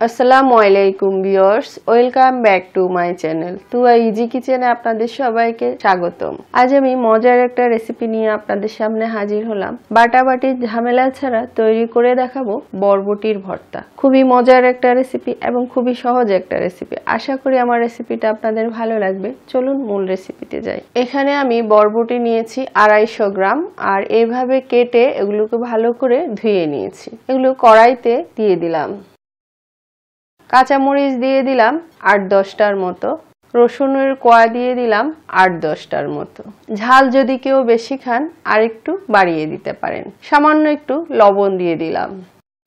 আসসালামু আলাইকুম viewers, welcome back to my channel Tuya easy কিচেনে আপনাদের সবাইকে স্বাগতম। আজ আমি মজার একটা রেসিপি নিয়ে আপনাদের সামনে হাজির হলাম। বাটাবাটির ঝামেলা ছাড়া তৈরি করে দেখাবো বরবটির ভর্তা। খুবই মজার একটা রেসিপি এবং খুবই সহজ একটা রেসিপি। আশা করি আমার রেসিপিটা আপনাদের ভালো লাগবে। চলুন মূল রেসিপিতে যাই। এখানে আমি বরবটি নিয়েছি 250 গ্রাম, আর এইভাবে কেটে এগুলোকে ভালো করে ধুয়ে নিয়েছি। এগুলো কড়াইতে দিয়ে দিলাম। কাঁচামরিচ দিয়ে দিলাম 8-10টার মতো, রসুনের কোয়া দিয়ে দিলাম 8-10টার মতো। ঝাল যদি কেউ বেশি খান আর একটু বাড়িয়ে দিতে পারেন। সামান্য একটু লবণ দিয়ে দিলাম।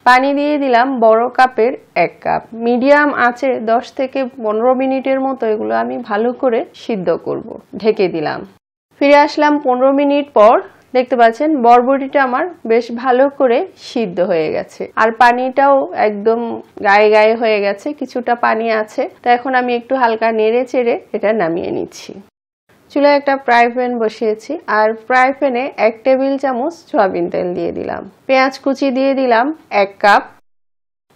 পানি দিয়ে দিলাম বড় কাপের 1 কাপ। মিডিয়াম আঁচে 10 থেকে 15 মিনিটের মতো এগুলো আমি ভালো করে সিদ্ধ করব। ঢেকে দিলাম। ফিরে আসলাম 15 মিনিট পর। দেখতে পাচ্ছেন বরবটিটা আমার বেশ ভালো করে সিদ্ধ হয়ে গেছে, আর পানিটাও একদম গায়ে গায়ে হয়ে গেছে, কিছুটা পানি আছে। তো এখন আমি একটু হালকা নেড়ে চেড়ে এটা নামিয়ে নিচ্ছি। চুলায় একটা ফ্রাই প্যান বসিয়েছি, আর ফ্রাই প্যানে 1 টেবিল চামচ সয়াবিন তেল দিয়ে দিলাম। পেঁয়াজ কুচি দিয়ে দিলাম 1 কাপ।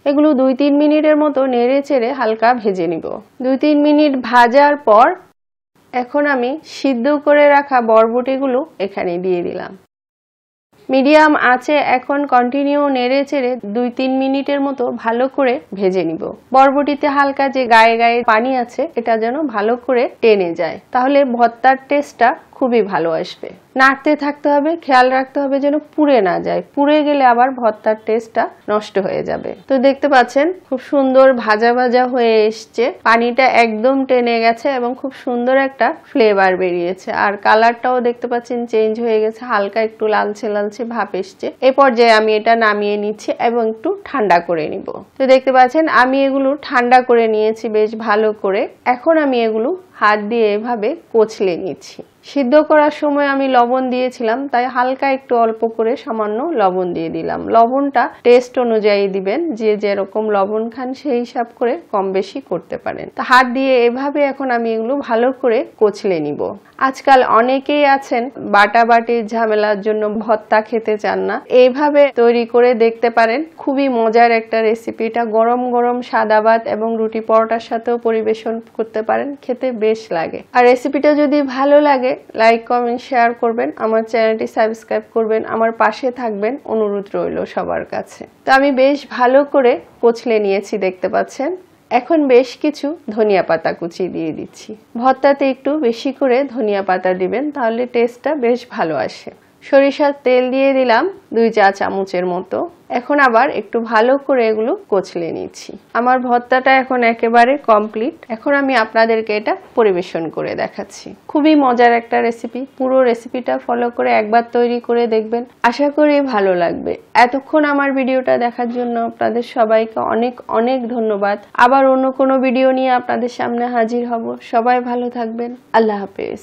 এগুলো 2-3 মিনিটের মতো নেড়ে চেড়ে হালকা ভেজে নিব। 2-3 মিনিট ভাজার পর এখন আমি সিদ্ধ করে রাখা বরবটিগুলো এখানে দিয়ে দিলাম। মিডিয়াম আঁচে এখন কন্টিনিউ নেড়ে চেড়ে 2-3 মিনিটের মতো ভালো করে ভেজে নিব। বরবটিতে হালকা যে গায়ে গায়ে পানি আছে এটা যেন ভালো করে টেনে যায়, তাহলে ভর্তার টেস্টটা খুবই ভালো আসবে। নাড়তে থাকতে হবে, খেয়াল রাখতে হবে যেন পুড়ে না যায়। পুড়ে গেলে আবার ভর্তার টেস্টটা নষ্ট হয়ে যাবে। তো দেখতে পাচ্ছেন খুব সুন্দর ভাজা ভাজা হয়ে এসছে, পানিটা একদম টেনে গেছে এবং খুব সুন্দর একটা ফ্লেভার বেরিয়েছে, আর কালারটাও দেখতে পাচ্ছেন চেঞ্জ হয়ে গেছে, হালকা একটু লালচে লালচে ভাব এসছে। এই পর্যায়ে আমি এটা নামিয়ে নিচ্ছি এবং একটু ঠান্ডা করে নিব। তো দেখতে পাচ্ছেন আমি এগুলো ঠান্ডা করে নিয়েছি বেশ ভালো করে। এখন আমি এগুলো হাত দিয়ে এভাবে কচলে নিচ্ছি। সিদ্ধ করার সময় আমি লবণ দিয়েছিলাম, তাই হালকা একটু অল্প করে সামান্য লবণ দিয়ে দিলাম। লবণটা টেস্ট অনুযায়ী দিবেন, যে যেরকম লবণ খান সেই হিসাব করে কম বেশি করতে পারেন। তো হাত দিয়ে এভাবে এখন আমি এগুলো ভালো করে কচলে নিব। আজকাল অনেকেই আছেন বাটাবাটির ঝামেলার জন্য ভর্তা খেতে চান না, এইভাবে তৈরি করে দেখতে পারেন। খুবই মজার একটা রেসিপি। এটা গরম গরম সাদা ভাত এবং রুটি পরোটার সাথেও পরিবেশন করতে পারেন, খেতে বেশ লাগে। আর রেসিপিটা যদি ভালো লাগে লাইক কমেন্ট শেয়ার করবেন, আমার চ্যানেলটি সাবস্ক্রাইব করবেন, আমার পাশে থাকবেন, অনুরোধ রইল সবার কাছে। তো আমি বেশ ভালো করে কচলে নিয়েছি দেখতে পাচ্ছেন। এখন বেশ কিছু ধনিয়া পাতা কুচি দিয়ে দিচ্ছি। ভর্তাতে একটু বেশি করে ধনিয়া পাতা দিবেন, তাহলে টেস্টটা বেশ ভালো আসে। সরিষার তেল দিয়ে দিলাম 2 চা চামচের মতো। এখন আবার একটু ভালো করে এগুলো কচলে নিচ্ছি। আমার ভর্তাটা এখন একেবারে কমপ্লিট। এখন আমি আপনাদেরকে এটা পরিবেশন করে দেখাচ্ছি। খুবই মজার একটা রেসিপি। পুরো রেসিপিটা ফলো করে একবার তৈরি করে দেখবেন, আশা করি ভালো লাগবে। এতক্ষণ আমার ভিডিওটা দেখার জন্য আপনাদের সবাইকে অনেক অনেক ধন্যবাদ। আবার অন্য কোনো ভিডিও নিয়ে আপনাদের সামনে হাজির হব। সবাই ভালো থাকবেন। আল্লাহ হাফেজ।